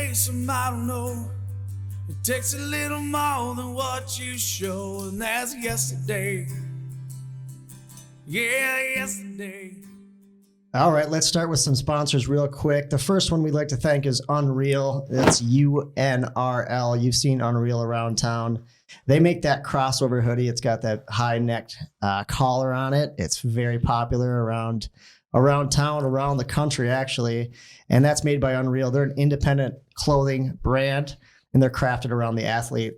say some I don't know. It takes a little more than what you show, and that's yesterday. Yeah, yesterday. All right, let's start with some sponsors real quick. The first one we'd like to thank is Unreal. It's UNRL. You've seen Unreal around town. They make that crossover hoodie. It's got that high-necked collar on it. It's very popular around town, around the country, actually. And that's made by Unreal. They're an independent clothing brand, and they're crafted around the athlete.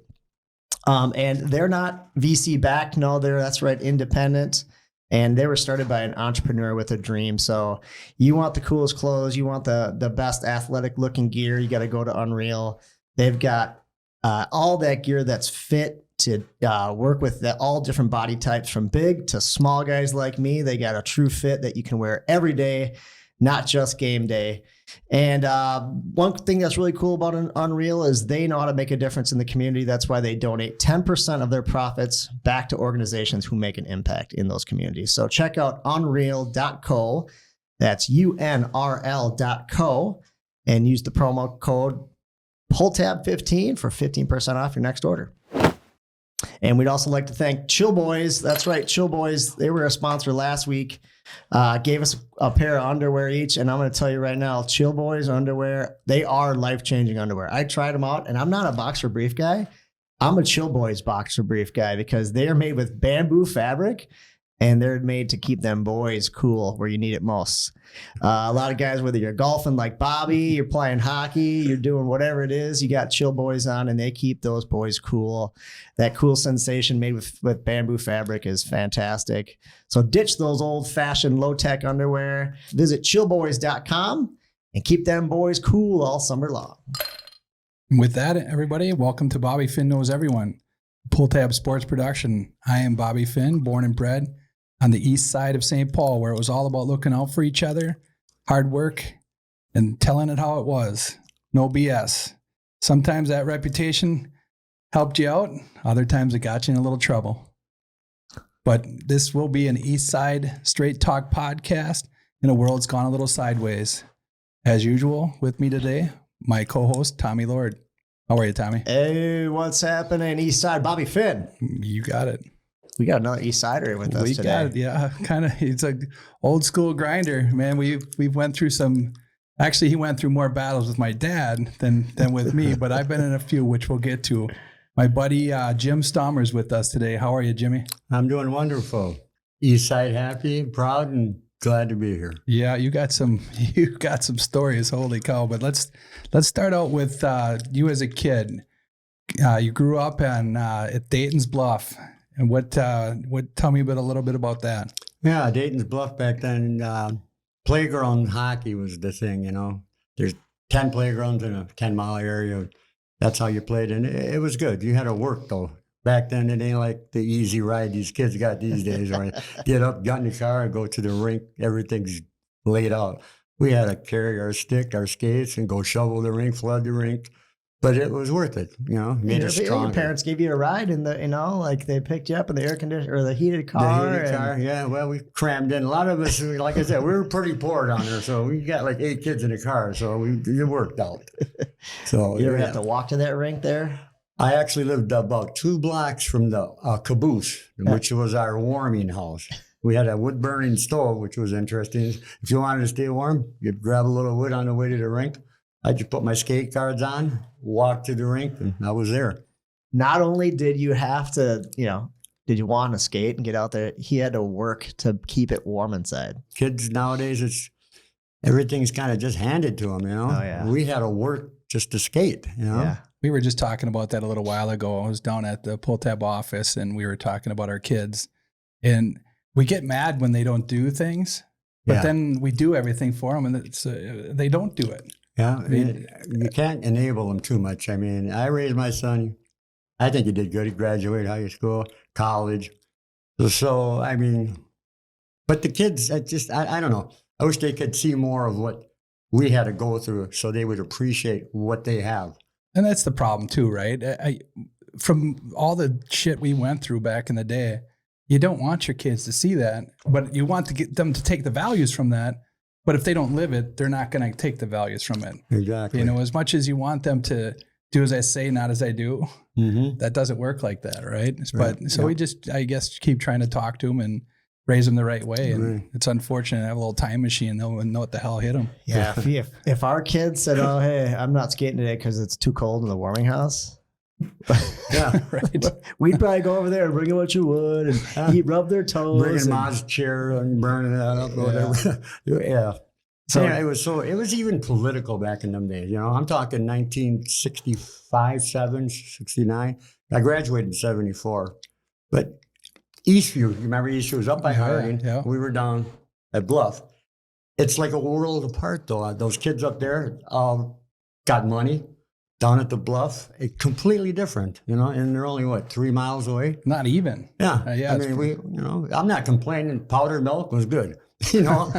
And they're not VC backed. No, that's right, independent. And they were started by an entrepreneur with a dream. So you want the coolest clothes, you want the best athletic looking gear, you got to go to Unreal. They've got all that gear that's fit to work with all different body types, from big to small guys like me. They got a true fit that you can wear every day, not just game day. And one thing that's really cool about Unreal is they know how to make a difference in the community. That's why they donate 10% of their profits back to organizations who make an impact in those communities. So check out unreal.co. That's UNRL.co, and use the promo code PULLTAB15 for 15% off your next order. And we'd also like to thank Chill Boys. That's right, Chill Boys. They were a sponsor last week. Gave us a pair of underwear each. And I'm going to tell you right now, Chill Boys underwear, they are life-changing underwear. I tried them out, and I'm not a boxer brief guy. I'm a Chill Boys boxer brief guy because they are made with bamboo fabric, and they're made to keep them boys cool where you need it most. A lot of guys, whether you're golfing like Bobby, you're playing hockey, you're doing whatever it is, you got Chill Boys on, and they keep those boys cool. That cool sensation made with bamboo fabric is fantastic. So ditch those old-fashioned low-tech underwear. Visit chillboys.com and keep them boys cool all summer long. With that, everybody, welcome to Bobby Finn Knows Everyone, Pull Tab Sports Production. I am Bobby Finn, born and bred on the east side of St. Paul, where it was all about looking out for each other, hard work, and telling it how it was. No BS. Sometimes that reputation helped you out. Other times it got you in a little trouble. But this will be an East Side Straight Talk podcast in a world that's gone a little sideways. As usual, with me today, my co-host, Tommy Lord. How are you, Tommy? Hey, what's happening, East Side? Bobby Finn. You got it. We got another East Sider with us today. Got it, yeah. Kind of, it's like old school grinder, man. We've went through some. Actually, he went through more battles with my dad than with me, but I've been in a few, which we'll get to. My buddy Jim Stalmer is with us today. How are you, Jimmy? I'm doing wonderful. East Side happy, proud, and glad to be here. Yeah, you got some stories. Holy cow! But let's start out with you as a kid. You grew up at Dayton's Bluff. And what? Tell me a little bit about that. Yeah, Dayton's Bluff back then. Playground hockey was the thing. You know, there's 10 playgrounds in a 10-mile area. That's how you played, and it was good. You had to work though. Back then, it ain't like the easy ride these kids got these days. Right? Get up, get in the car, and go to the rink. Everything's laid out. We had to carry our stick, our skates, and go shovel the rink, flood the rink. But it was worth it, you know. Made us stronger. Your parents gave you a ride in the, like they picked you up in the air conditioner or the heated car. The heated car, yeah. Well, we crammed in. A lot of us, like I said, we were pretty poor down there, so we got like 8 kids in the car, so it worked out. So you ever have to walk to that rink there? I actually lived about 2 blocks from the caboose, which was our warming house. We had a wood burning stove, which was interesting. If you wanted to stay warm, you'd grab a little wood on the way to the rink. I just put my skate cards on, walk to the rink, and I was there. Not only did you have to, did you want to skate and get out there, he had to work to keep it warm inside. Kids nowadays, everything's kind of just handed to them, you know? Oh, yeah. We had to work just to skate, you know? Yeah. We were just talking about that a little while ago. I was down at the Pull Tab office, and we were talking about our kids. And we get mad when they don't do things, but then we do everything for them, and they don't do it. Yeah, I mean, you can't enable them too much. I mean, I raised my son. I think he did good. He graduated high school, college. So, I mean, but the kids, I don't know. I wish they could see more of what we had to go through so they would appreciate what they have. And that's the problem too, right? From all the shit we went through back in the day, you don't want your kids to see that, but you want to get them to take the values from that But if they don't live it, they're not going to take the values from it. Exactly. You know, as much as you want them to do as I say, not as I do, that doesn't work like that, right? But so we just, I guess, keep trying to talk to them and raise them the right way. And it's unfortunate to have a little time machine. They'll know what the hell hit them. Yeah. If our kids said, "Oh, hey, I'm not skating today because it's too cold in the warming house," Yeah. Right. we'd probably go over there and bring them what you would and rub their toes. Bringing Ma's chair and burning that up or whatever. Yeah. So Yeah, it was even political back in them days. You know, I'm talking 1965, 7, 69. I graduated in 74. But Eastview, you remember Eastview was up by Harding. Yeah. We were down at Bluff. It's like a world apart, though. Those kids up there got money. Down at the Bluff, it's completely different, you know, and they're only, 3 miles away? Not even. Yeah. Yeah, I mean, I'm not complaining. Powdered milk was good. You know,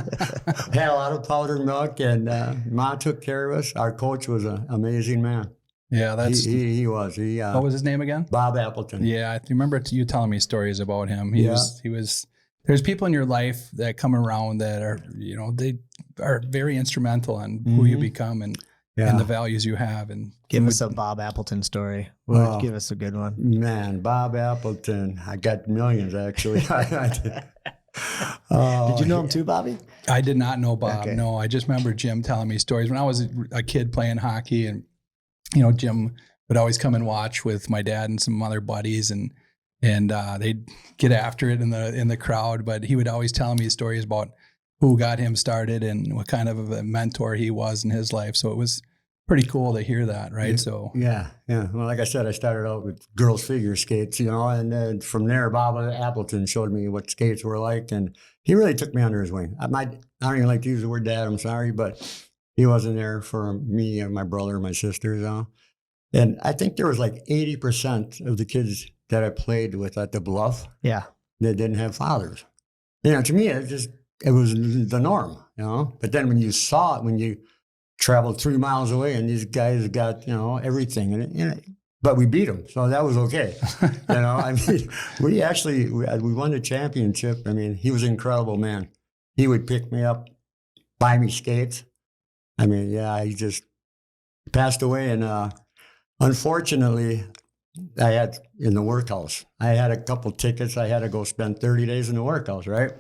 had a lot of powdered milk, and Ma took care of us. Our coach was an amazing man. Yeah, that's He was. what was his name again? Bob Appleton. Yeah, I remember you telling me stories about him. He was. There's people in your life that come around that are, you know, they are very instrumental in who you become and the values you have. And give us a Bob Appleton story. Give us a good one. Man, Bob Appleton. I got millions, actually. Did you know him too, Bobby? I did not know Bob. Okay. No, I just remember Jim telling me stories when I was a kid playing hockey, and you know, Jim would always come and watch with my dad and some other buddies, and they'd get after it in the crowd. But he would always tell me stories about who got him started and what kind of a mentor he was in his life. So it was pretty cool to hear that, right? Yeah, So yeah. Well, like I said, I started out with girls figure skates, you know, and then from there, Bob Appleton showed me what skates were like, and he really took me under his wing. I don't even like to use the word dad. I'm sorry, but he wasn't there for me and my brother and my sisters. And I think there was like 80% of the kids that I played with at the Bluff that didn't have fathers. You know, to me, it was the norm, you know. But then when you saw it, when you traveled 3 miles away, and these guys got, you know, everything. But we beat them, so that was okay. You know, I mean, we won the championship. I mean, he was an incredible man. He would pick me up, buy me skates. I mean, yeah, he just passed away, and unfortunately, I had in the workhouse. I had a couple tickets. I had to go spend 30 days in the workhouse, right?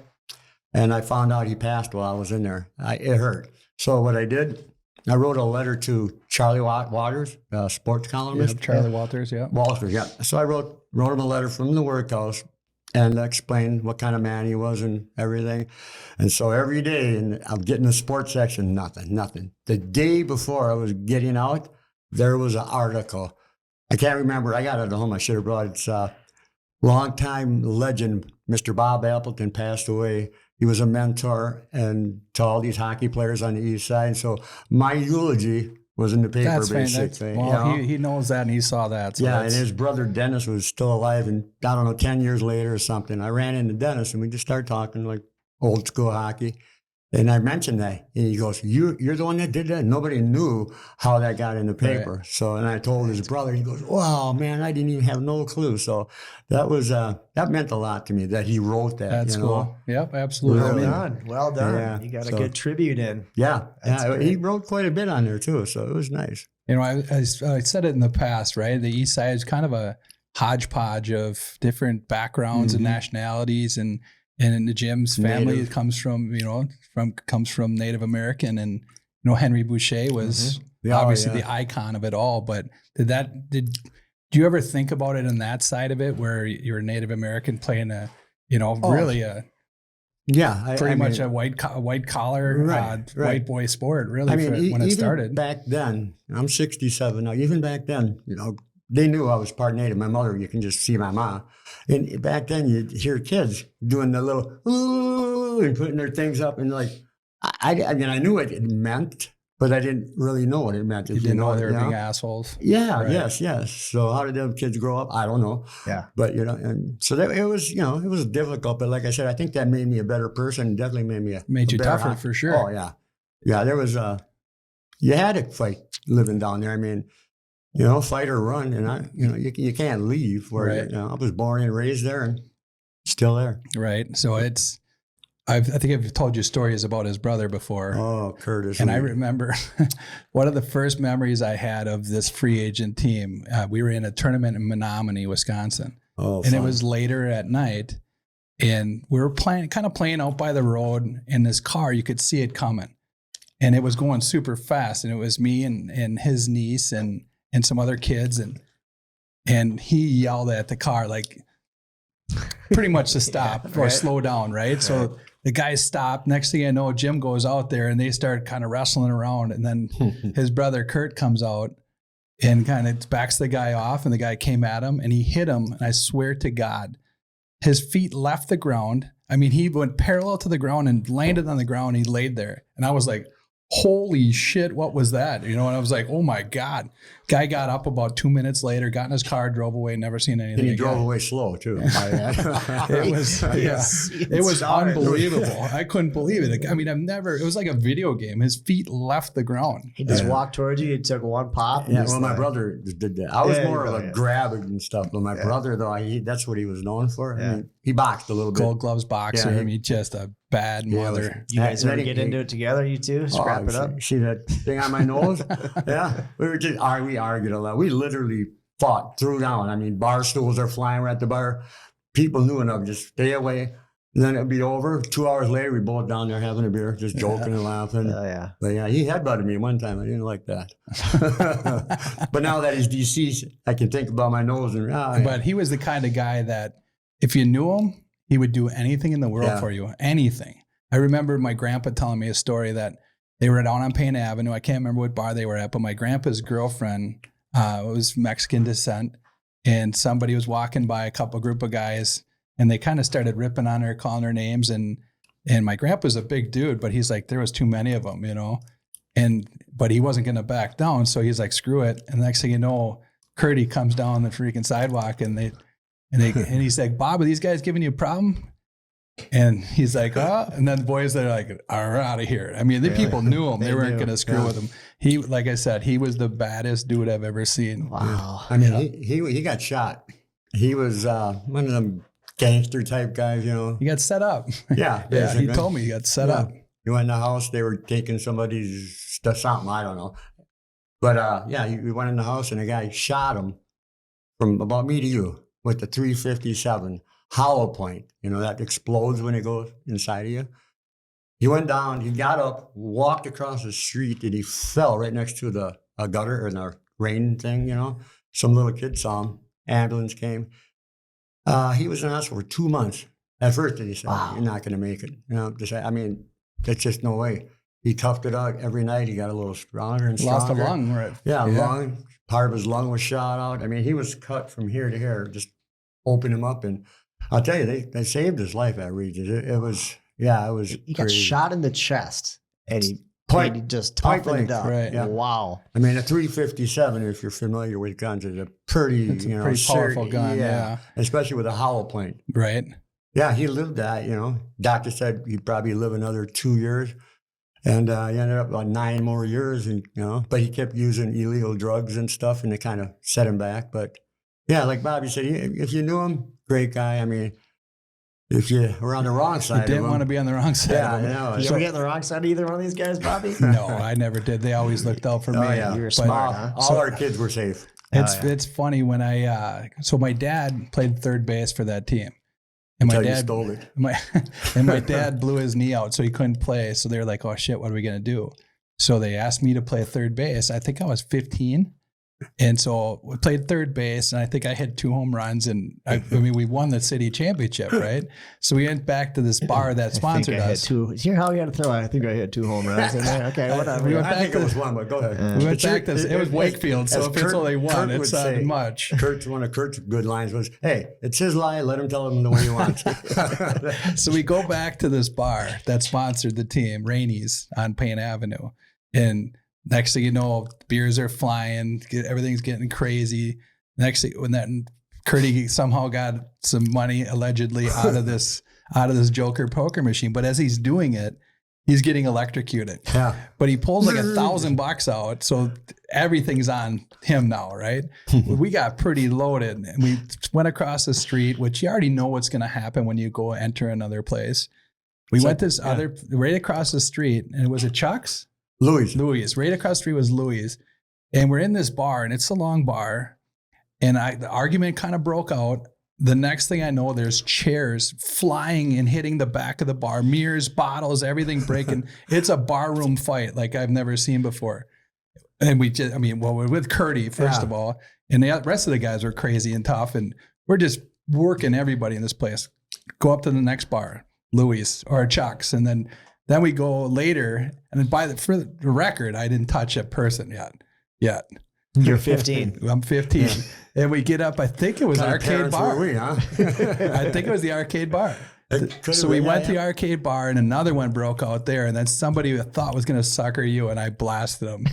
And I found out he passed while I was in there. It hurt. So what I did, I wrote a letter to Charlie Waters, sports columnist. Charlie Walters, Walters, yeah. So I wrote him a letter from the workhouse and explained what kind of man he was and everything. And so every day, and I'm getting the sports section, nothing. The day before I was getting out, there was an article. I can't remember. I got it at home. I should have brought it. It's longtime legend, Mr. Bob Appleton, passed away. He was a mentor and to all these hockey players on the east side. So my eulogy was in the paper, that's basically. Well, he knows that and he saw that. So yeah, and his brother Dennis was still alive, and I don't know, 10 years later or something, I ran into Dennis and we just started talking like old school hockey. And I mentioned that, and he goes, "You're the one that did that?" Nobody knew how that got in the paper. Right. So, and I told his brother, he goes, "Wow, man, I didn't even have no clue." So that was that meant a lot to me that he wrote that. That's cool. Know? Yep, absolutely. Well done. Yeah. You got a good tribute in. Yeah, he wrote quite a bit on there too, so it was nice. You know, I said it in the past, right? The East Side is kind of a hodgepodge of different backgrounds and nationalities, and Jim's family comes from Native American, and you know, Henry Boucher was obviously the icon of it all. But did you ever think about it on that side of it, where you're a Native American playing a white collar white boy sport, really? I mean, when it started back then, I'm 67 now. Even back then, you know, they knew I was part Native. My mother, you can just see my mom. And back then, you'd hear kids doing the little ooh and putting their things up. And like, I mean, I knew what it meant, but I didn't really know what it meant. You didn't know they were being assholes. Yeah, right. Yes. So how did them kids grow up? I don't know. Yeah. But, you know, and so it was difficult. But like I said, I think that made me a better person. Definitely made you tougher for sure. Oh, yeah. Yeah, there was you had to fight living down there. I mean, you know, fight or run, and you can't leave. Where I was born and raised there, and still there. Right. So it's I think I've told you stories about his brother before. Oh, Curtis. And I remember one of the first memories I had of this free agent team. We were in a tournament in Menominee, Wisconsin. Oh, and fun. it was later at night. And we were playing out by the road in this car. You could see it coming. And it was going super fast. And it was me and his niece and some other kids. And he yelled at the car, like pretty much to stop or slow down, right? So the guys stopped. Next thing I know, Jim goes out there and they start kind of wrestling around. And then his brother Kurt comes out and kind of backs the guy off. And the guy came at him and he hit him. And I swear to God, his feet left the ground. I mean, he went parallel to the ground and landed on the ground. He laid there. And I was like, holy shit, what was that? You know, and I was like, oh my God. Guy got up about 2 minutes later, got in his car, drove away, never seen anything And he again. drove away slow too. It was, it was unbelievable. I couldn't believe it. I mean, it was like a video game. His feet left the ground. He just walked towards you. He took one pop. Yeah, well, my brother did that. I was more of a grab and stuff, but my brother, though, that's what he was known for. I mean, he boxed a little bit. Gold gloves boxer. I mean, just a bad mother. You guys ever get into it together, you two? Scrap it up? See that thing on my nose? Yeah. We argued a lot. We literally fought, threw down. I mean, bar stools are flying. We're at the bar. People knew enough. Just stay away. And then it'd be over. 2 hours later, we both down there having a beer, just joking and laughing. Oh, yeah. But yeah, he headbutted me one time. I didn't like that. But now that he's deceased, I can think about my nose. But he was the kind of guy that if you knew him, he would do anything in the world for you. Anything. I remember my grandpa telling me a story that they were down on Payne Avenue. I can't remember what bar they were at, but my grandpa's girlfriend was Mexican descent. And somebody was walking by, a group of guys, and they kind of started ripping on her, calling her names. And my grandpa's a big dude, but he's like, there was too many of them, you know? But he wasn't going to back down. So he's like, screw it. And the next thing you know, Curdy comes down the freaking sidewalk and he's like, Bob, are these guys giving you a problem? And he's like, oh, and then the boys that are like, are out of here. I mean, the people knew him. They weren't going to screw with him. He, like I said, he was the baddest dude I've ever seen. Wow. I mean, he got shot. He was one of them gangster type guys, you know. He got set up. Yeah. Yeah, he told me he got set up. He went in the house. They were taking somebody's stuff, something, I don't know. But he went in the house and a guy shot him from about me to you with the .357 hollow point. You know, that explodes when it goes inside of you. He went down, he got up, walked across the street, and he fell right next to a gutter or the rain thing, you know. Some little kid saw him. Ambulance came. He was in the hospital for 2 months. At first, he said, you're not going to make it. You know, there's just no way. He toughed it out every night. He got a little stronger and stronger. Lost a lung, right? Yeah, lung. Part of his lung was shot out. I mean, he was cut from here to here, just opened him up. And I'll tell you, they saved his life at Regis. It was He got shot in the chest and he just toughened it up. Right. Yeah. Wow. I mean, a .357, if you're familiar with guns, is a pretty, pretty powerful gun. Yeah. Especially with a hollow point. Right. Yeah, he lived that, you know. Doctor said he'd probably live another 2 years. And he ended up about 9 more years, and but he kept using illegal drugs and stuff, and it kind of set him back. But yeah, like Bobby said, if you knew him, great guy. I mean, if you were on the wrong side, you didn't want to be on the wrong side. Yeah, of him. I know. Did you ever get on the wrong side of either one of these guys, Bobby? No, I never did. They always looked out for me. Oh, yeah. You were smart, huh? All our kids were safe. It's funny when so my dad played third base for that team. And my dad stole it. My dad blew his knee out, so he couldn't play. So they were like, "Oh shit, what are we gonna do?" So they asked me to play third base. I think I was 15, and so we played third base. And I think I hit 2 home runs, and I mean we won the city championship, right? So we went back to this bar that sponsored us. Hear how you had to throw? I think I hit 2 home runs in there. Okay, whatever. I think it was 1, but go ahead. We went back to it was Wakefield, so if it's only 1, it sounded much. One of Kurt's good lines was, "Hey, it's his lie. Let him tell him the way he wants." So we go back to this bar that sponsored the team, Rainey's on Payne Avenue, and next thing you know, beers are flying, everything's getting crazy. Next thing, when Curdy somehow got some money allegedly out of this Joker poker machine, but as he's doing it, he's getting electrocuted. Yeah. But he pulls like $1,000 out, so everything's on him now, right? We got pretty loaded, and we went across the street, which you already know what's going to happen when you go enter another place. We went this other right across the street, and it was a Chuck's. Louis. Right across the street was Louis, and we're in this bar, and it's a long bar, and the argument kind of broke out. The next thing I know, there's chairs flying and hitting the back of the bar, mirrors, bottles, everything breaking. It's a barroom fight like I've never seen before. And we're with Curdy, first of all, and the rest of the guys were crazy and tough, and we're just working everybody in this place. Go up to the next bar, Louis or Chuck's, and then we go later, and then for the record, I didn't touch a person yet. You're 15. I'm 15. Yeah. And we get up, I think it was an arcade bar. Were we, huh? I think it was the arcade bar. So we went to the arcade bar, and another one broke out there, and then somebody I thought was going to sucker you, and I blasted him.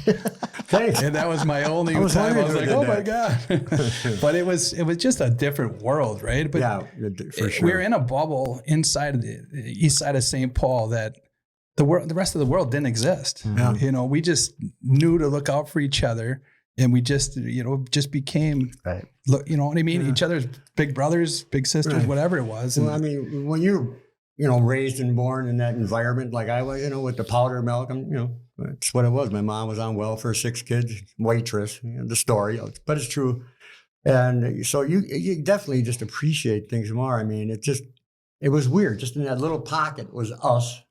Thanks. And that was my only time. I was like, oh my God. But it was just a different world, right? But yeah, for sure. We were in a bubble inside of the east side of St. Paul that the rest of the world didn't exist. Yeah. You know, we just knew to look out for each other. And we just, just became, look, you know what I mean? Yeah. Each other's big brothers, big sisters, whatever it was. Well, I mean, when you're, raised and born in that environment like I was, with the powdered milk, that's what it was. My mom was on welfare, 6 kids, waitress, the story, but it's true. And so you definitely just appreciate things more. I mean, it was weird. Just in that little pocket was us.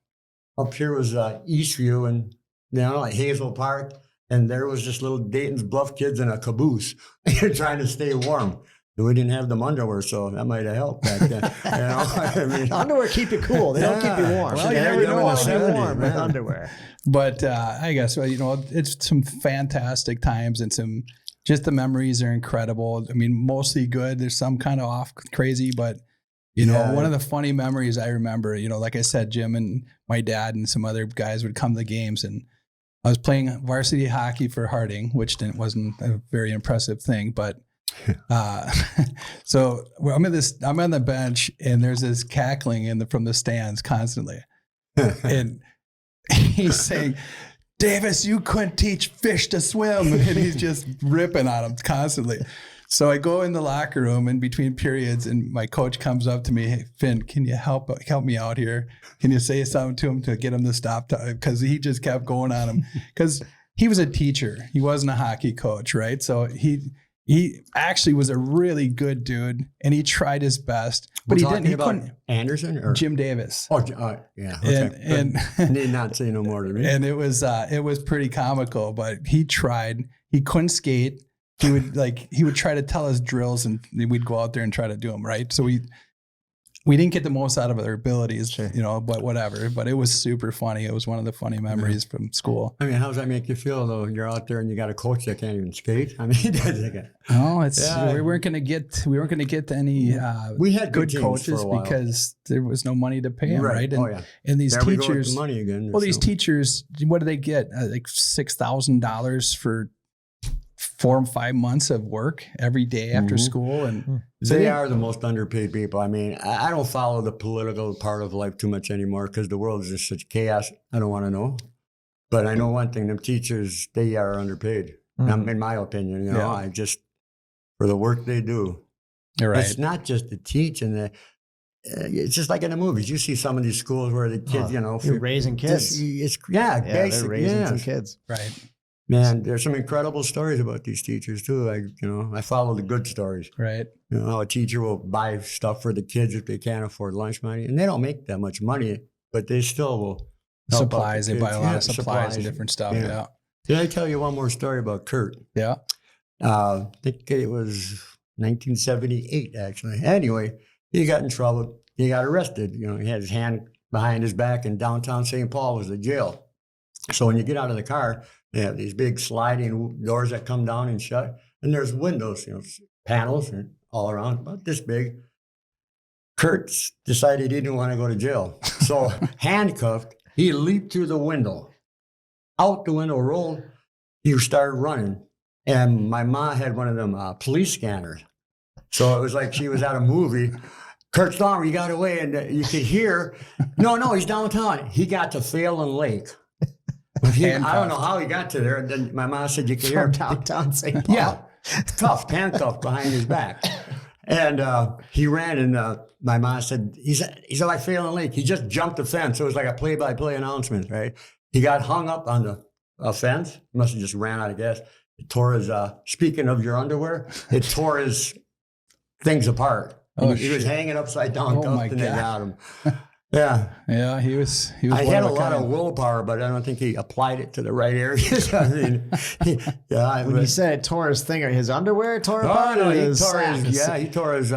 Up here was Eastview and, like Hazel Park. And there was just little Dayton's Bluff kids in a caboose trying to stay warm. We didn't have them underwear, so that might have helped back then. I mean, underwear keep you cool. They don't keep you warm. Well, you never know how to be warm with underwear. But I guess, it's some fantastic times, and just the memories are incredible. I mean, mostly good. There's some kind of off crazy, but one of the funny memories I remember, like I said, Jim and my dad and some other guys would come to the games, and I was playing varsity hockey for Harding, which wasn't a very impressive thing, but so I'm on the bench, and there's this cackling from the stands constantly, and he's saying, "Davis, you couldn't teach fish to swim," and he's just ripping on him constantly. So I go in the locker room in between periods, and my coach comes up to me, "Hey, Finn, can you help me out here? Can you say something to him to get him to stop?" Because he just kept going on him. Because he was a teacher. He wasn't a hockey coach, right? So he actually was a really good dude, and he tried his best. But he didn't. He couldn't. Anderson or Jim Davis. Oh, yeah. Okay. And need not say no more to me. And it was pretty comical. But he tried. He couldn't skate. He would try to tell us drills, and we'd go out there and try to do them, right? So we didn't get the most out of our abilities, sure. But whatever. But it was super funny. It was one of the funny memories from school. I mean, how does that make you feel, though? You're out there and you got a coach that can't even skate. I mean, we weren't going to get to any we had good coaches because there was no money to pay them, right? And, and these teachers, we go with the money again. Well, these teachers, what do they get? Like $6,000 for 4 or 5 months of work every day after school. And they are the most underpaid people. I mean, I don't follow the political part of life too much anymore because the world is just such chaos. I don't want to know. But I know one thing, them teachers, they are underpaid. In my opinion, I just, for the work they do. You're right. It's not just to teach and it's just like in the movies. You see some of these schools where the kids, you're raising kids. They're raising some kids. Right. Man, there's some incredible stories about these teachers too. I follow the good stories. Right. How a teacher will buy stuff for the kids if they can't afford lunch money, and they don't make that much money, but they still will. Supplies. They buy a lot of supplies and different stuff. Yeah. Did I tell you one more story about Kurt? Yeah. I think it was 1978 actually. Anyway, he got in trouble. He got arrested. He had his hand behind his back, and downtown St. Paul was the jail. So when you get out of the car, they have these big sliding doors that come down and shut, and there's windows, panels and all around, about this big. Kurt decided he didn't want to go to jail. So handcuffed, he leaped through the window. Out the window, rolled, he started running. And my mom had one of them police scanners. So it was like she was at a movie. Kurt Stalmer, he got away, and you could hear, no, he's downtown. He got to Phelan Lake. I don't know how he got to there. And then my mom said you could hear him downtown St. Paul. Yeah, handcuffed behind his back. And he ran, and my mom said, he's like Phelan Lake. He just jumped the fence. So it was like a play-by-play announcement, right? He got hung up on a fence. He must have just ran out of gas. It tore his, speaking of your underwear, it tore his things apart. He was hanging upside down. Oh, my and they God. got him. Yeah. Yeah, he was I one had a of lot kind. of willpower, but I don't think he applied it to the right areas. I mean, When you said it tore his thing, his underwear tore apart? no, or he his tore his, socks? he tore his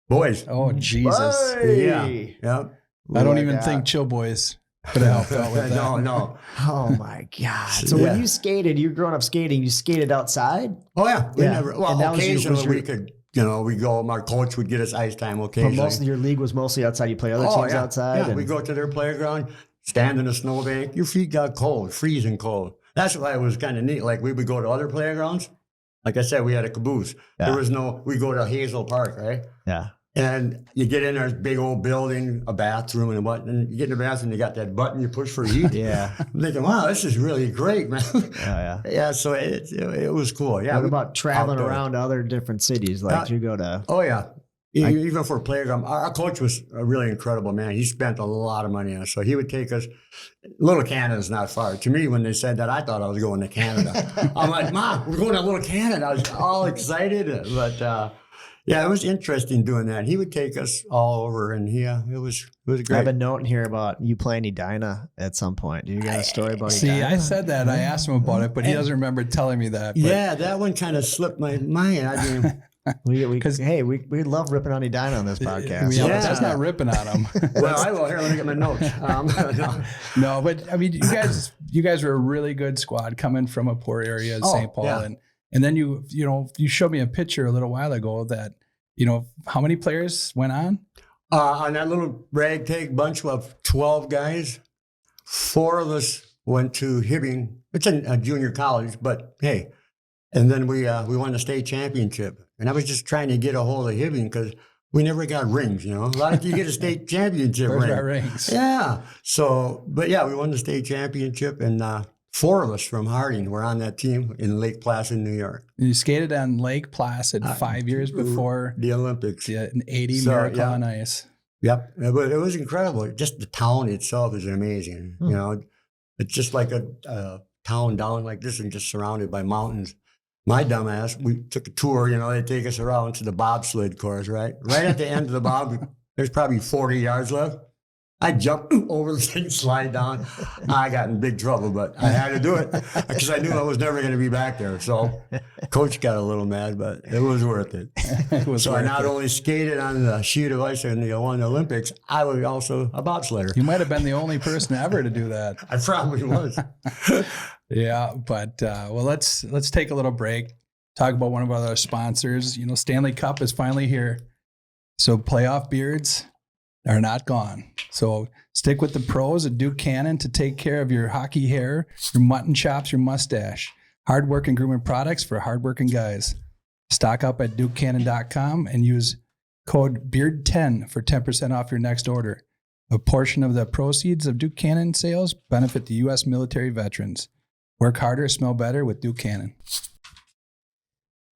boys. Oh, Jesus. Hey. Yeah. I don't Look even out. think Chill Boys could have helped out with that. No. Oh my God. So Yeah. when you skated, you were growing up skating, you skated outside? Oh, yeah. We Yeah. never, well, And that was occasionally your- we could, we go, our coach would get us ice time But occasionally. most of your league was mostly outside. You play other Oh, teams yeah. outside. Yeah, and- we go to their playground, stand in a snowbank. Your feet got cold, freezing cold. That's why it was kind of neat. Like we would go to other playgrounds. Like I said, we had a caboose. Yeah. There was we go to Hazel Park, right? Yeah. And you get in there, big old building, a bathroom and what, and you get in the bathroom, you got that button you push for heat. Yeah. I'm thinking, wow, this is really great, man. Yeah. Yeah, so it was cool. Yeah. What about traveling outdoors. around to other different cities? Like you go to. Oh, yeah. Even for playground, our coach was a really incredible man. He spent a lot of money on us. So he would take us. Little Canada's not far. To me, when they said that, I thought I was going to Canada. I'm like, Mom, we're going to Little Canada. I was all excited. But yeah, it was interesting doing that. He would take us all over, and it was great. I have a note in here about you playing Edina at some point. Do you got a story about See, Edina? I said that. I asked him about it, but he doesn't remember telling me that. But Yeah, that one kind of slipped my mind. I mean, we love ripping on Edina on this podcast. Yeah, Yeah. but that's not ripping on him. well, I will. Here, let me get my notes. No. No, but I mean, you guys were a really good squad coming from a poor area in St. Paul, yeah. and then you showed me a picture a little while ago that how many players went on? On that little ragtag bunch of 12 guys, 4 of us went to Hibbing. It's a junior college, but hey. And then we won the state championship. And I was just trying to get a hold of Hibbing because we never got rings, A lot of you get a state championship First ring. got rings. Yeah. So, but yeah, we won the state championship, and 4 of us from Harding were on that team in Lake Placid, New York. And you skated on Lake Placid 5 years before The Olympics. an 80 So, Miracle yeah. on Ice. Yep. But it was incredible. Just the town itself is amazing. It's just like a town down like this and just surrounded by mountains. My dumbass, we took a tour, they take us around to the bobsled course, right? Right at the end of the bob, there's probably 40 yards left. I jumped over the thing, slide down. I got in big trouble, but I had to do it because I knew I was never going to be back there. So coach got a little mad, but it was worth it. So I not only skated on the sheet of ice and won the Olympics, I was also a bobsledder. You might have been the only person ever to do that. I probably was. Yeah, but well, let's take a little break. Talk about one of our other sponsors. Stanley Cup is finally here, so playoff beards are not gone. So stick with the pros at Duke Cannon to take care of your hockey hair, your mutton chops, your mustache. Hardworking grooming products for hardworking guys. Stock up at DukeCannon.com and use code BEARD10 for 10% off your next order. A portion of the proceeds of Duke Cannon sales benefit the U.S. military veterans. Work harder, smell better with Duke Cannon.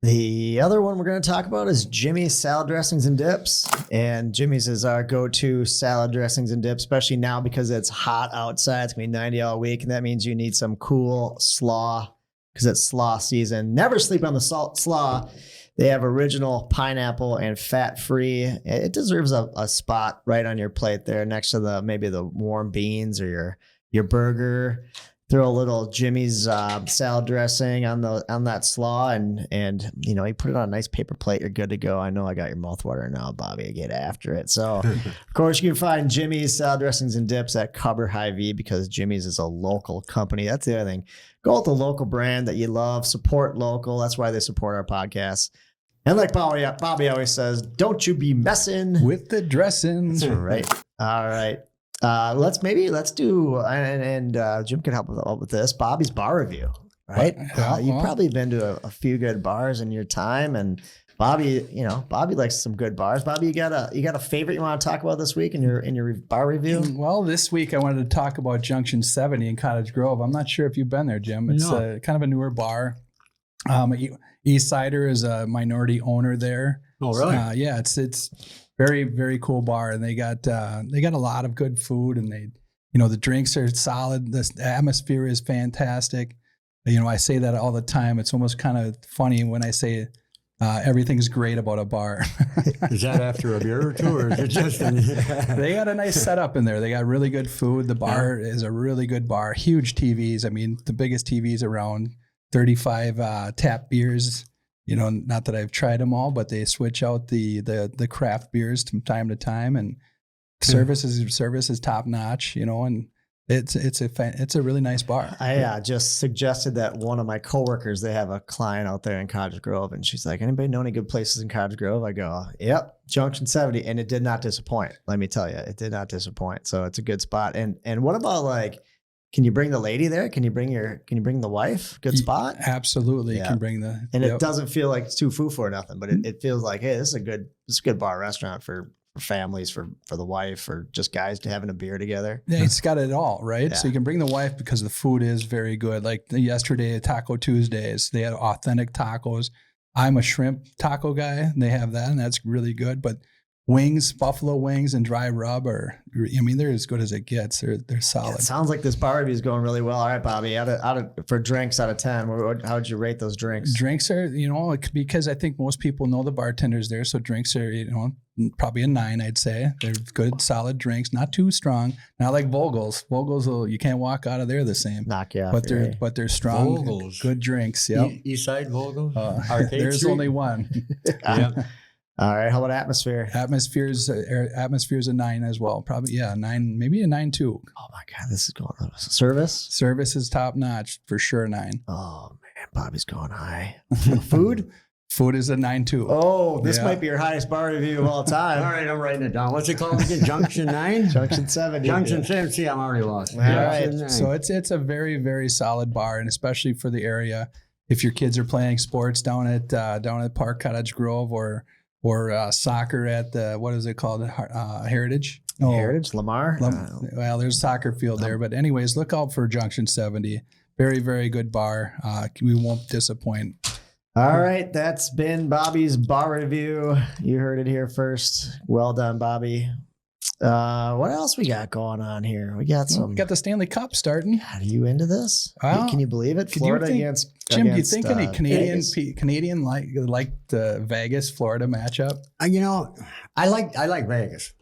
The other one we're going to talk about is Jimmy's Salad Dressings and Dips. And Jimmy's is our go-to salad dressings and dips, especially now because it's hot outside. It's going to be 90 all week, and that means you need some cool slaw because it's slaw season. Never sleep on the salt slaw. They have original pineapple and fat-free. It deserves a spot right on your plate there next to maybe the warm beans or your burger. Throw a little Jimmy's salad dressing on that slaw, and you put it on a nice paper plate. You're good to go. I know I got your mouth watering now, Bobby. I get after it. So, of course, you can find Jimmy's salad dressings and dips at Cubber Hy-Vee because Jimmy's is a local company. That's the other thing. Go with the local brand that you love. Support local. That's why they support our podcast. And like Bobby always says, don't you be messing With the dressing. That's right. All right. Let's do, and Jim can help with this, Bobby's bar review, right? You've probably been to a few good bars in your time, and Bobby likes some good bars. Bobby, you got a favorite you want to talk about this week in your bar review? Well, this week I wanted to talk about Junction 70 in Cottage Grove. I'm not sure if you've been there, Jim. It's kind of a newer bar. East Sider is a minority owner there. Oh, really? Yeah, it's very, very cool bar, and they got a lot of good food, and the drinks are solid. The atmosphere is fantastic. I say that all the time. It's almost kind of funny when I say everything's great about a bar. Is that after a beer or two, or is it just? They got a nice setup in there. They got really good food. The bar is a really good bar. Huge TVs. I mean, the biggest TVs around. 35 tap beers. Not that I've tried them all, but they switch out the craft beers from time to time, and service is top notch. And it's a really nice bar. I just suggested that one of my coworkers, they have a client out there in Cottage Grove, and she's like, anybody know any good places in Cottage Grove? I go, yep, Junction 70, and it did not disappoint. Let me tell you, it did not disappoint. So it's a good spot. And what about can you bring the lady there? Can you bring the wife? Good spot. Absolutely, yeah. You can bring the. And it doesn't feel like it's too foo-foo or nothing, but it feels like, hey, this is a good bar restaurant for families, for the wife, or just guys having a beer together. Yeah, it's got it all, right? Yeah. So you can bring the wife because the food is very good. Like yesterday, Taco Tuesdays, they had authentic tacos. I'm a shrimp taco guy, and they have that, and that's really good. But wings, buffalo wings, and dry rub they're as good as it gets. They're solid. Yeah, it sounds like this bar review is going really well. All right, Bobby, for drinks out of 10, how would you rate those drinks? Drinks are, because I think most people know the bartenders there, so drinks are, probably a 9, I'd say. They're good, solid drinks, not too strong, not like Vogel's. Vogel's, you can't walk out of there the same. Knock you off. But they're strong, Vogel's. good drinks. Yep. East Side Vogel. There's Street? only one. Yeah. All right. How about atmosphere? Atmosphere's a 9 as well. Probably, 9, maybe a 9 too. Oh my God, this is going on. Service? Service is top notch for sure. 9. Oh man, Bobby's going high. Food? Food is a 9 too. Oh, this might be your highest bar review of all time. All right, I'm writing it down. What's it called again? Junction 9? Junction 70. Junction 7. See, I'm already lost. All right. So it's a very, very solid bar, and especially for the area. If your kids are playing sports down at Park Cottage Grove or soccer at the, what is it called? Heritage? Oh, Heritage? Lamar? Well, there's a soccer field there. But anyways, look out for Junction 70. Very, very good bar. We won't disappoint. All right. That's been Bobby's bar review. You heard it here first. Well done, Bobby. What else we got going on here? We got the Stanley Cup starting. Are you into this? Well, can you believe it? Florida against Jim, do you think any Vegas? Canadian like the Vegas Florida matchup? I like Vegas.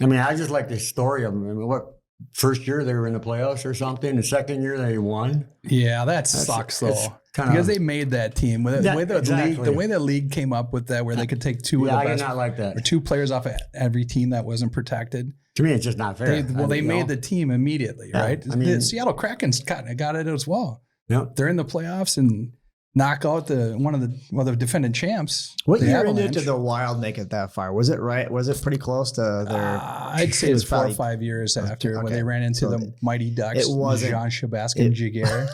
I mean, I just like the story of them. I mean, what first year they were in the playoffs or something. The second year they won. Yeah, that sucks though. Because they made that team the way the league came up with that, where they could take two of the best, I did not like that, or 2 players off of every team that wasn't protected. To me, it's just not fair. They made the team immediately, right? I mean, the Seattle Kraken's got it as well. Yeah, they're in the playoffs and knock out one of the defending champs. What year did the Wild make it that far? Was it right? Was it pretty close to their? I'd say it was 4 or 5 years after when they ran into the Mighty Ducks. It wasn't Jean Sebastien Giguère.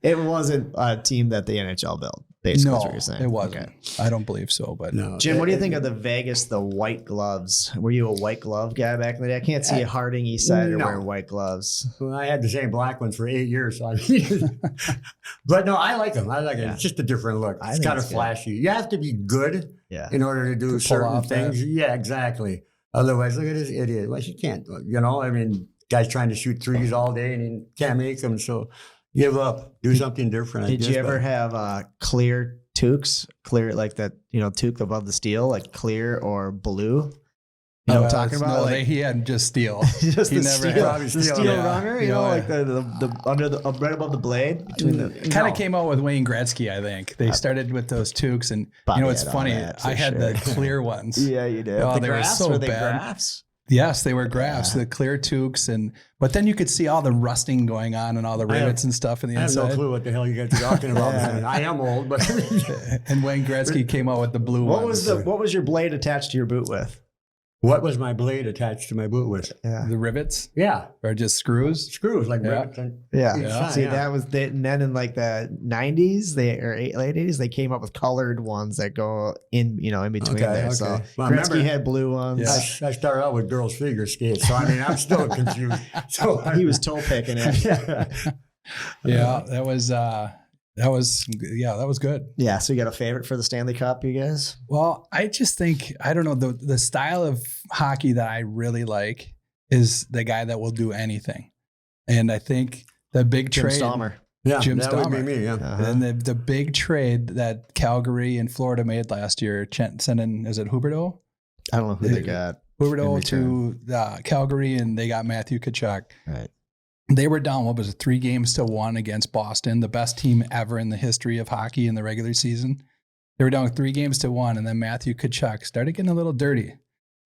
It wasn't a team that the NHL built. Basically, no, what you're saying. It wasn't. Okay. I don't believe so. But no. Jim, what do you think of the white gloves? Were you a white glove guy back in the day? I can't see a Harding East Sider wearing white gloves. Well, I had the same black ones for 8 years. So but no, I like them. I like it. It's just a different look. It's kind of flashy. You have to be good in order to do certain things. Yeah, exactly. Otherwise, look at this idiot. Well, you can't, I mean, guy's trying to shoot threes all day and he can't make them. So give up. Do something different. Did you ever have clear toques? Clear, like that, toque above the steel, like clear or blue? You know what I'm talking about? No, he had just steel. Just he the never steel, had the steel runner, like the under the under, right above the blade. Kind of came out with Wayne Gretzky, I think. They started with those toques, and it's funny. I had the clear ones. Yeah, you did. Oh, they were so bad. Graphs? Yes, they were graphs, the clear toques, but then you could see all the rusting going on and all the rivets and stuff in the inside. I have no clue what the hell you guys are talking about. I am old, but and Wayne Gretzky came out with the blue ones. What was your blade attached to your boot with? What was my blade attached to my boot with? Yeah. The rivets? Yeah. Or just screws? Screws, like rivets. Yeah. See, that was and then in like the 90s, late 80s, they came up with colored ones that go in between there. Okay. So well, Gretzky had blue ones. Yeah. I started out with girls' figure skates, so I mean, I'm still confused. So he was toe picking it. Yeah, that was That was good. Yeah. So you got a favorite for the Stanley Cup, you guys? Well, I just think, I don't know, the style of hockey that I really like is the guy that will do anything. And I think the big Jim trade. Stalmer. Yeah, Jim that Stalmer. would be me. Yeah. And the big trade that Calgary and Florida made last year, sending, is it Huberdeau? I don't know who they got. Huberdeau to Calgary, and they got Matthew Tkachuk. Right. They were down, 3-1 against Boston, the best team ever in the history of hockey in the regular season. They were down 3-1, and then Matthew Tkachuk started getting a little dirty.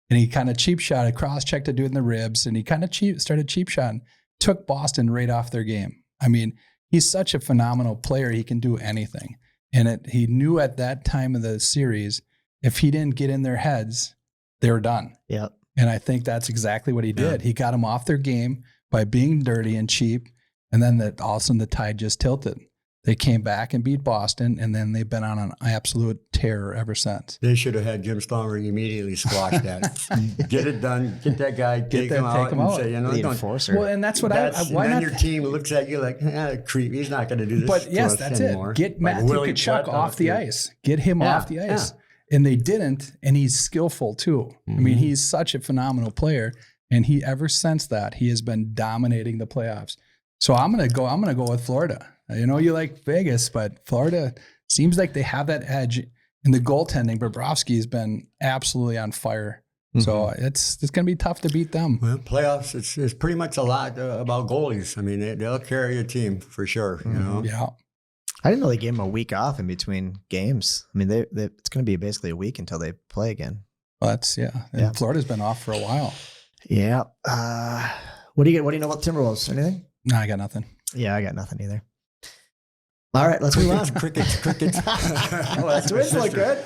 And he kind of cheap shot, cross-checked a dude in the ribs, and he kind of started cheap shotting, took Boston right off their game. I mean, he's such a phenomenal player. He can do anything. And he knew at that time of the series, if he didn't get in their heads, they were done. Yep. And I think that's exactly what he did. Yeah. He got them off their game by being dirty and cheap. And then all of a sudden the tide just tilted. They came back and beat Boston, and then they've been on an absolute tear ever since. They should have had Jim Stalmer immediately squash that. Get it done. Get that guy. Take him out. Say, The don't. enforcer. Well, and that's what Why not? Your team looks at you like, creep. He's not going to do this. But yes, to us that's anymore. it. Get Like Matthew Willie Tkachuk Butt off the here. ice. Get him off the ice. And they didn't, and he's skillful too. I mean, he's such a phenomenal player, and ever since that, he has been dominating the playoffs. So I'm gonna go with Florida. You know, you like Vegas, but Florida seems like they have that edge in the goaltending. Bobrovsky has been absolutely on fire. So it's going to be tough to beat them. Well, playoffs, it's pretty much a lot about goalies. I mean, they'll carry a team for sure. You know? Yeah. I didn't know they gave them a week off in between games. I mean, it's going to be basically a week until they play again. Well, that's, And Florida's been off for a while. Yeah. What do you know about Timberwolves? Anything? No, I got nothing. Yeah, I got nothing either. All right, let's move on. Crickets. Twins look good.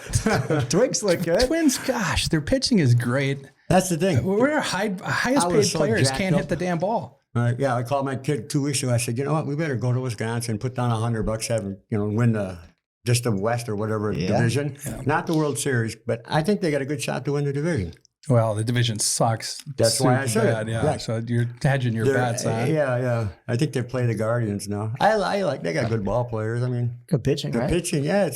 Twins look good. Twins, gosh, their pitching is great. That's the thing. We're our highest paid so players jacked can't up. hit the damn ball. Yeah, I called my kid 2 weeks ago. I said, you know what? We better go to Wisconsin, put down $100, win just the West or whatever division. Yeah. Not the World Series, but I think they got a good shot to win the division. Well, the division sucks. That's why I said bad, it. Yeah. Right. So you're hedging your bets, huh? Yeah. I think they play the Guardians now. I like they got good ball players. I mean, good pitching, right? Pitching, yeah.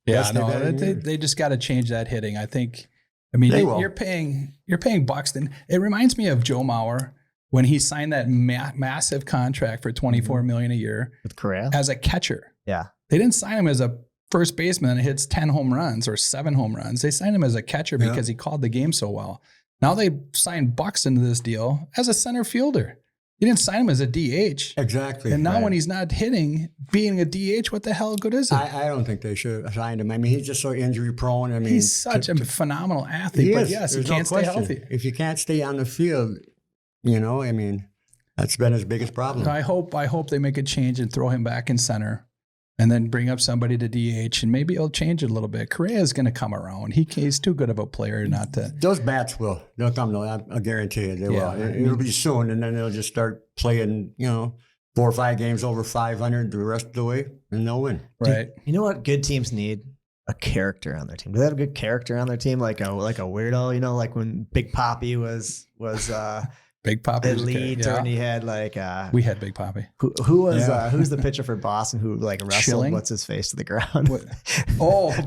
They just got to change that hitting. I think. I mean, you're paying Buxton. It reminds me of Joe Mauer when he signed that massive contract for $24 million a year with Correa as a catcher. Yeah, they didn't sign him as a first baseman and hits 10 home runs or 7 home runs. They signed him as a catcher because he called the game so well. Now they signed Buxton to this deal as a center fielder. You didn't sign him as a DH. Exactly. And now when he's not hitting, being a DH, what the hell good is it? I don't think they should have signed him. I mean, he's just so injury prone. I mean, he's such a phenomenal athlete, but yes, he can't stay healthy. If you can't stay on the field, I mean, that's been his biggest problem. So I hope they make a change and throw him back in center. And then bring up somebody to DH, and maybe he'll change it a little bit. Correa is going to come around. He's too good of a player not to. Those bats will. They'll come. I guarantee you they will. It'll be soon, and then they'll just start playing, 4 or 5 games over 500 the rest of the way, and they'll win. Right. You know what good teams need? A character on their team. Do they have a good character on their team? Like a weirdo, like when Big Papi was Big Papi elite, and he had we had Big Papi. Who was who's the pitcher for Boston who wrestled Schilling? what's his face to the ground?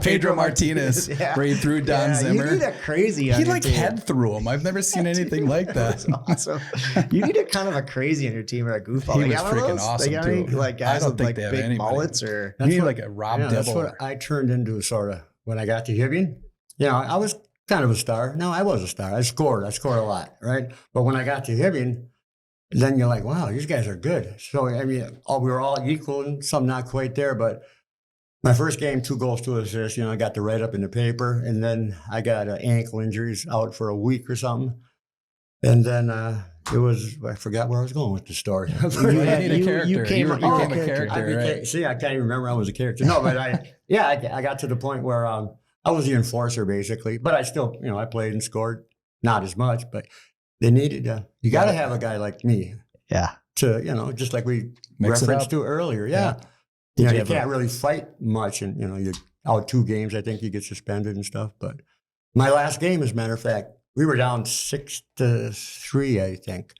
Pedro Martinez. Where he threw Don Zimmer. You need a crazy. He head through him. I've never seen anything like that. Awesome. You need a kind of a crazy on your team or a goofball. He was freaking awesome too. Guys with they have big mullets or you need like a Rob Dibble. That's what I turned into sort of when I got to Hibbing. I was kind of a star. No, I was a star. I scored a lot, right? But when I got to Hibbing, then you're like, wow, these guys are good. So, I mean, we were all equal and some not quite there. But my first game, 2 goals, 2 assists, I got the write-up in the paper. And then I got ankle injuries out for a week or something. And then I forgot where I was going with the story. You need a character. You became a character, right? See, I can't even remember I was a character. No, but I got to the point where I was the enforcer, basically. But I still, I played and scored. Not as much, but they needed you got to have a guy like me. Yeah. To, just like we Mix referenced to earlier. Yeah. You can't really fight much. And, you're out 2 games. I think you get suspended and stuff. But my last game, as a matter of fact, we were down 6-3, I think.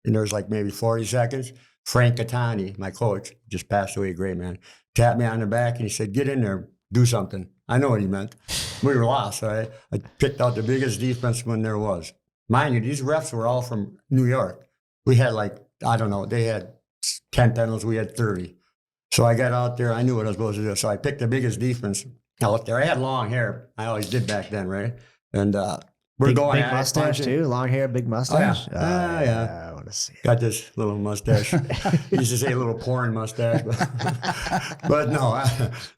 And there was maybe 40 seconds. Frank Catani, my coach, just passed away, great man. tapped me on the back and he said, "Get in there, do something." I know what he meant. We were lost. So I picked out the biggest defenseman there was. Mind you, these refs were all from New York. We had they had 10 penalties, we had 30. So I got out there, I knew what I was supposed to do. So I picked the biggest defense out there. I had long hair. I always did back then, right? And we're going big mustache too, long hair, big mustache. Yeah. I want to see it. Got this little mustache. He used to say a little porn mustache, but no.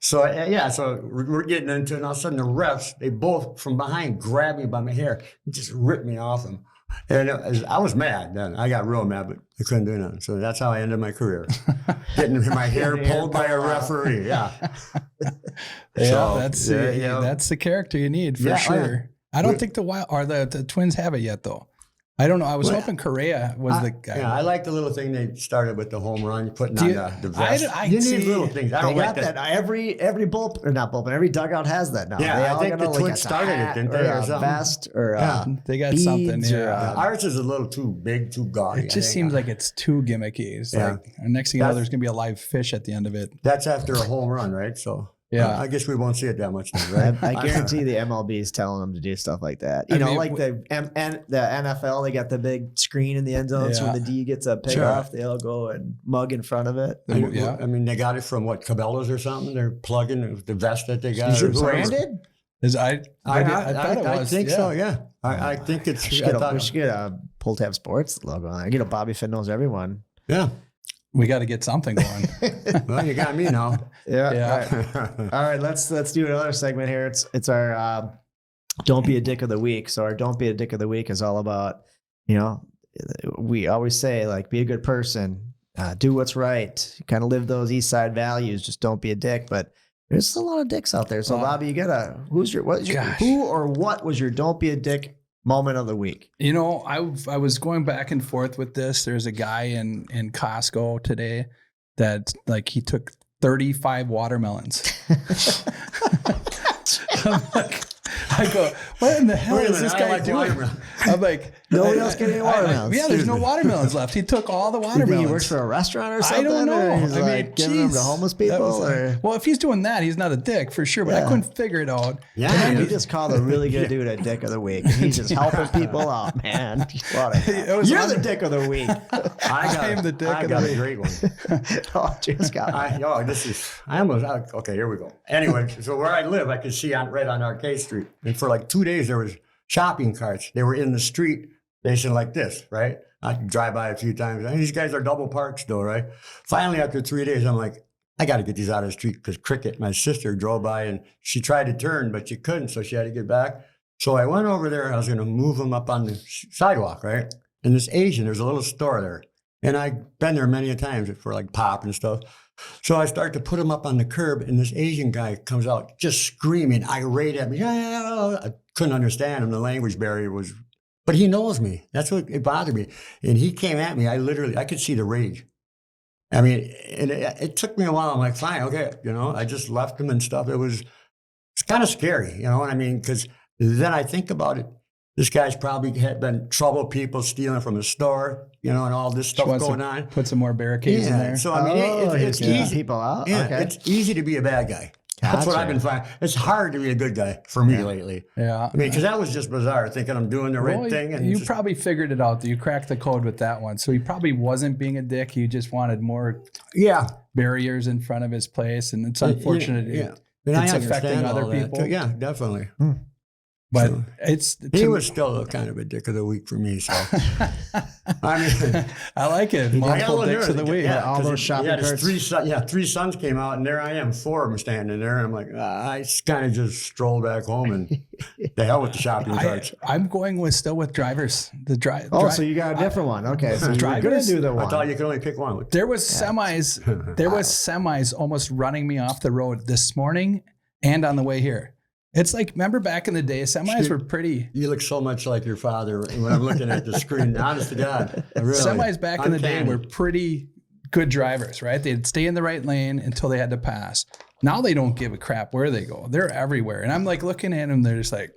So we're getting into it, and all of a sudden the refs, they both from behind grabbed me by my hair and just ripped me off them. And I was mad then. I got real mad, but I couldn't do nothing. So that's how I ended my career. Getting my hair pulled by a referee. Yeah. That's the character you need for sure. I don't think the Twins have it yet, though. I don't know. I was hoping Correa was the guy. Yeah, I like the little thing they started with the home run, putting on the vest. You need little things. I don't like that. Every bullpen, or not bullpen, every dugout has that now. Yeah, I think the Twins started it, didn't they? Or a vest, or they got something. Yeah, ours is a little too big, too gaudy. It just seems like it's too gimmicky. It's like, next thing you know, there's going to be a live fish at the end of it. That's after a home run, right? So. Yeah, I guess we won't see it that much now, right? I guarantee the MLB is telling them to do stuff like that. The NFL, they got the big screen in the end zone, so when the D gets a pick off, they'll go and mug in front of it. I mean, they got it from Cabela's or something. They're plugging the vest that they got. Is it branded? I think so. Yeah, I think it's. We should get a Pull Tab Sports logo on there. Bobby Finn knows everyone. Yeah. We got to get something going. Well, you got me now. Yeah. All right. Let's do another segment here. It's our Don't Be a Dick of the Week. So our Don't Be a Dick of the Week is all about, we always say, like, be a good person, do what's right, kind of live those East Side values. Just don't be a dick. But there's a lot of dicks out there. So Bobby, you gotta who or what was your Don't Be a Dick moment of the week? I was going back and forth with this. There's a guy in Costco today that, like, he took 35 watermelons. I go, what in the hell is this guy doing? I'm like, nobody else getting any watermelons. There's no watermelons left. He took all the watermelons. You think he works for a restaurant or something? I don't know. He's giving them to homeless people? Well, if he's doing that, he's not a dick for sure, but I couldn't figure it out. Yeah, we just called a really good dude a dick of the week. He's just helping people out, man. You're the dick of the week. I am the dick of the week. I got a great one. Just got okay, here we go. Anyway, so where I live, I could see right on Arcade Street. And for like 2 days, there was shopping carts. They were in the street facing like this, right? I could drive by a few times. And these guys are double parked still, right? Finally, after 3 days, I'm like, I got to get these out of the street because Cricket, my sister, drove by and she tried to turn, but she couldn't. So she had to get back. So I went over there and I was going to move them up on the sidewalk, right? And this Asian, there's a little store there. And I've been there many a times for like pop and stuff. So I start to put him up on the curb, and this Asian guy comes out just screaming, irate at me. I couldn't understand him. The language barrier was, but he knows me. That's what it bothered me. And he came at me. I could see the rage. I mean, and it took me a while. I'm like, fine, okay. I just left him and stuff. It's kind of scary, you know what I mean? Because then I think about it. This guy's probably had been trouble people stealing from the store, and all this stuff going on. Put some more barricades in there. So, I mean, it's easy. People out? Yeah, okay. It's easy to be a bad guy. That's what I've been finding. It's hard to be a good guy for me lately. Yeah. I mean, because that was just bizarre, thinking I'm doing the right thing. And you probably figured it out. You cracked the code with that one. So he probably wasn't being a dick. He just wanted more barriers in front of his place. And it's unfortunate. It's affecting other people. Yeah, definitely. But he was still kind of a dick of the week for me. So I mean, I like it. Multiple dicks of the week. Yeah, all those shopping carts. Three sons came out, and there I am, 4 of them standing there, and I'm like, I kind of just strolled back home, and the hell with the shopping carts. I'm going still with drivers. So you got a different one. Okay, so you're going to do the one. I thought you could only pick one. There was semis. There was semis almost running me off the road this morning and on the way here. It's like, remember back in the day, semis were pretty. You look so much like your father when I'm looking at the screen. Honest to God. Really. Semis back in the day were pretty good drivers, right? They'd stay in the right lane until they had to pass. Now they don't give a crap where they go. They're everywhere. And I'm like looking at them, they're just like,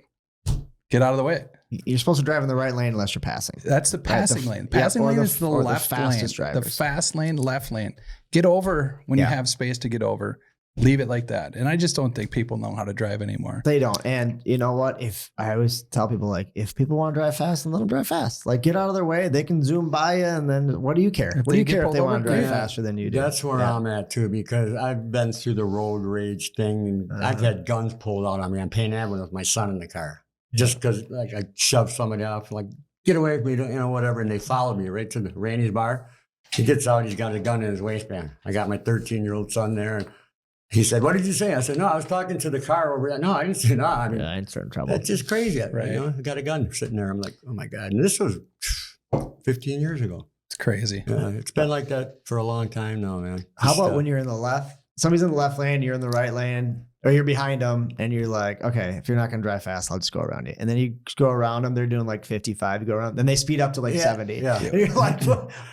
get out of the way. You're supposed to drive in the right lane unless you're passing. That's the passing lane. Passing lane is the left lane. The fast lane, left lane. Get over when you have space to get over. leave it like that. And I just don't think people know how to drive anymore. They don't. And you know what? If I always tell people, like, if people want to drive fast, then let them drive fast. Like, get out of their way. They can zoom by you, and then what do you care? What do you care if they want to drive faster than you do? That's where I'm at too, because I've been through the road rage thing. And I've had guns pulled out on me. I'm paying ambulance with my son in the car just because, like, I shoved somebody off, like, get away from me, you know, whatever. And they followed me right to the Randy's bar. He gets out. He's got a gun in his waistband. I got my 13-year-old son there. And he said, "What did you say?" I said, "No, I was talking to the car over there." "No, I didn't say no." I mean, I ain't starting trouble. that's just crazy. Right. You know, I got a gun sitting there. I'm like, oh my God. And this was 15 years ago. It's crazy. Yeah, it's been like that for a long time now, man. How about when you're in the left? Somebody's in the left lane, you're in the right lane, or you're behind them, and you're like, okay, if you're not going to drive fast, I'll just go around you. And then you go around them, they're doing like 55, you go around, then they speed up to like 70. Yeah. And you're like,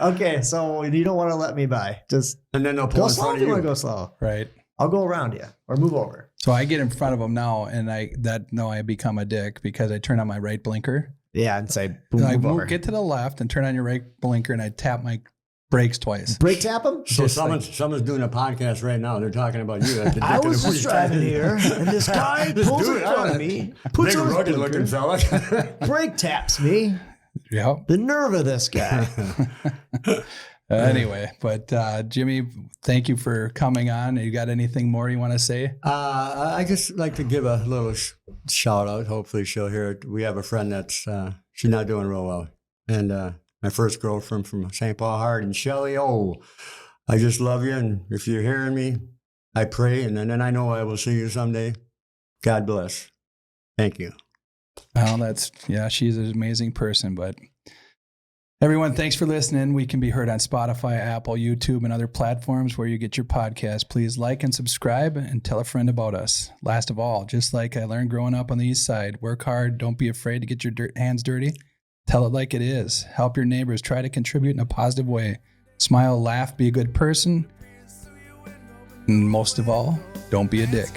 okay, so you don't want to let me by. Just And then they'll pull go in slow front if of you you. want to go slow. Right. I'll go around you or move over. So I get in front of them now, and I become a dick because I turn on my right blinker. Yeah, and say, boom, And I move over. get to the left and turn on your right blinker, and I tap my brakes twice. Brake tap them? So someone's doing a podcast right now. They're talking about you. At the I dick of was the just week. driving here, and this guy This pulls dude, in front of me, puts Big on his rugged looking blinker, fella. brake taps me. Yep. The nerve of this guy. Anyway, but Jimmy, thank you for coming on. You got anything more you want to say? I just like to give a little shout out. Hopefully she'll hear it. We have a friend that's she's not doing real well, and my first girlfriend from St. Paul Hardin, Shelly. Oh, I just love you, and if you're hearing me, I pray, and then I know I will see you someday. God bless. Thank you. Well, she's an amazing person, but everyone, thanks for listening. We can be heard on Spotify, Apple, YouTube, and other platforms where you get your podcast. Please like and subscribe and tell a friend about us. Last of all, just like I learned growing up on the East Side, work hard. Don't be afraid to get your hands dirty. Tell it like it is. Help your neighbors. Try to contribute in a positive way. Smile, laugh, be a good person. And most of all, don't be a dick.